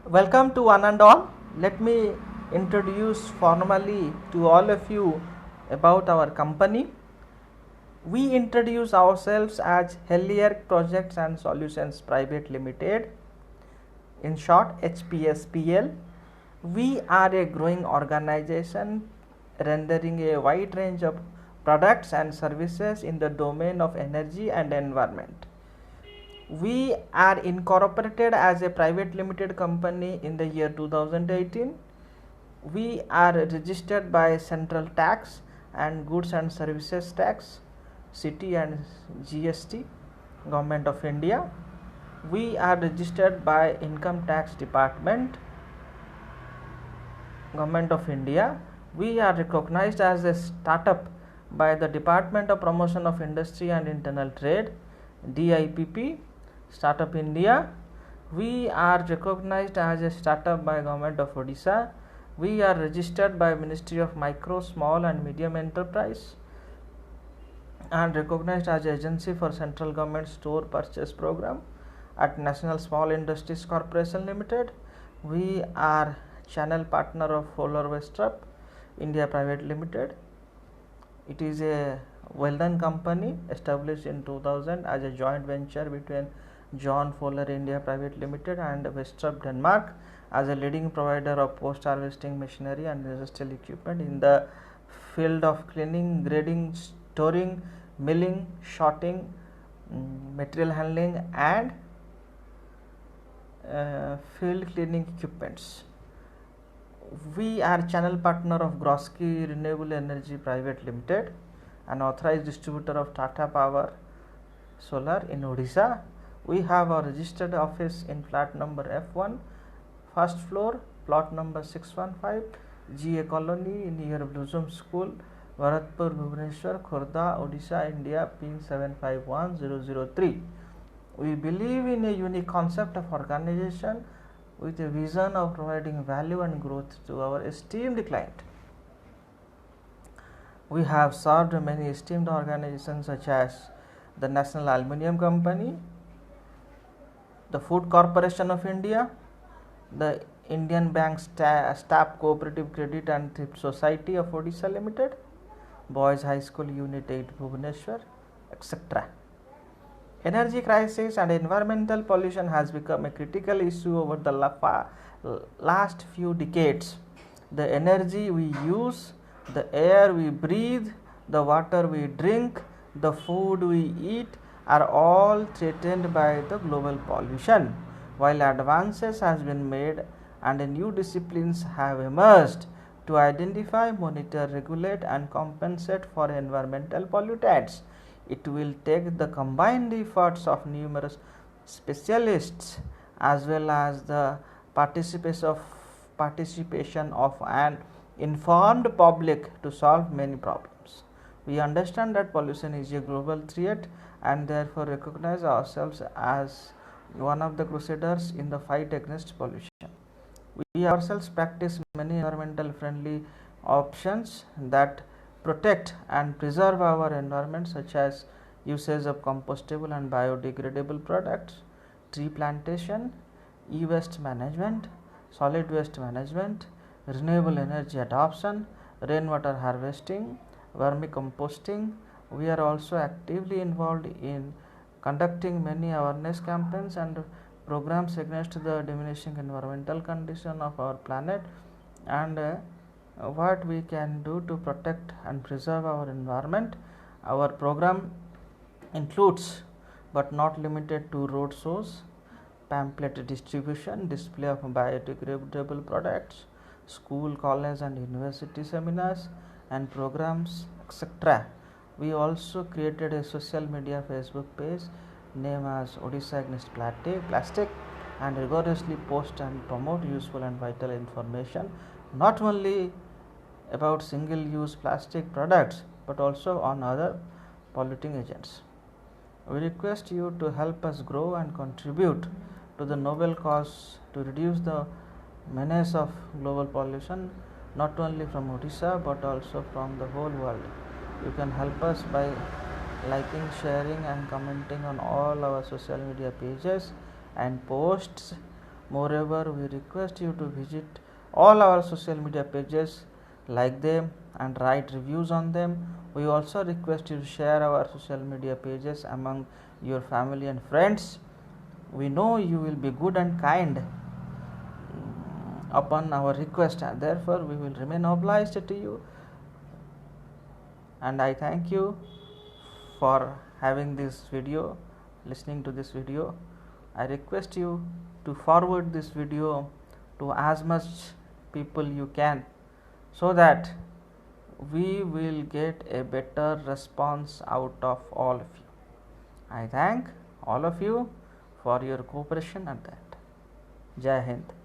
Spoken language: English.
Welcome to one and all. Let me introduce formally to all of you about our company. We introduce ourselves as Heliarch Projects and Solutions Private Limited, in short HPSPL. We are a growing organization rendering a wide range of products and services in the domain of energy and environment. We are incorporated as a private limited company in the year 2018. We are registered by Central Tax and Goods and Services Tax, City and GST, Government of India. We are registered by Income Tax Department, Government of India. We are recognized as a startup by the Department of Promotion of Industry and Internal Trade, DIPP, Startup India. We are recognized as a startup by Government of Odisha. We are registered by Ministry of Micro, Small and Medium Enterprise and recognized as agency for Central Government Store Purchase Program at National Small Industries Corporation Limited. We are channel partner of Fuller Westrup India Private Limited. It is a well-known company established in 2000 as a joint venture between John Fuller India Private Limited and Westrup Denmark as a leading provider of post-harvesting machinery and industrial equipment in the field of cleaning, grading, storing, milling, sorting, material handling and field cleaning equipments. We are channel partner of Grosky Renewable Energy Private Limited, an authorized distributor of Tata Power Solar in Odisha. We have a registered office in flat number F1, first floor, plot number 615, GA Colony near Blossom School, Bharatpur, Bhubaneswar, Khurda, Odisha, India, PIN 751003. We believe in a unique concept of organization with a vision of providing value and growth to our esteemed client. We have served many esteemed organizations such as the National Aluminium Company, the Food Corporation of India, the Indian Bank Staff Cooperative Credit and Thrift Society of Odisha Limited, Boys High School Unit 8 Bhubaneswar, etc. Energy crisis and environmental pollution has become a critical issue over the last few decades. The energy we use, the air we breathe, the water we drink, the food we eat are all threatened by the global pollution. While advances has been made and new disciplines have emerged to identify, monitor, regulate and compensate for environmental pollutants, it will take the combined efforts of numerous specialists as well as the participation of an informed public to solve many problems. We understand that pollution is a global threat and therefore recognize ourselves as one of the crusaders in the fight against pollution. We ourselves practice many environmental friendly options that protect and preserve our environment, such as usage of compostable and biodegradable products, tree plantation, e-waste management, solid waste management, renewable energy adoption, rainwater harvesting, vermicomposting. We are also actively involved in conducting many awareness campaigns and programs against the diminishing environmental condition of our planet and what we can do to protect and preserve our environment. Our program includes but not limited to road shows, pamphlet distribution, display of biodegradable products, school, college and university seminars and programs, etc. We also created a social media Facebook page named as Odisha Against Plastic and rigorously post and promote useful and vital information not only about single-use plastic products but also on other polluting agents. We request you to help us grow and contribute to the noble cause to reduce the menace of global pollution not only from Odisha but also from the whole world. You can help us by liking, sharing and commenting on all our social media pages and posts Moreover, we request you to visit all our social media pages, like them and write reviews on them. We also request you to share our social media pages among your family and friends. We know you will be good and kind upon our request, and therefore we will remain obliged to you. And I thank you for having this video, listening to this video. I request you to forward this video to as much people you can, so that we will get a better response out of all of you. I thank all of you for your cooperation at that. Jai Hind.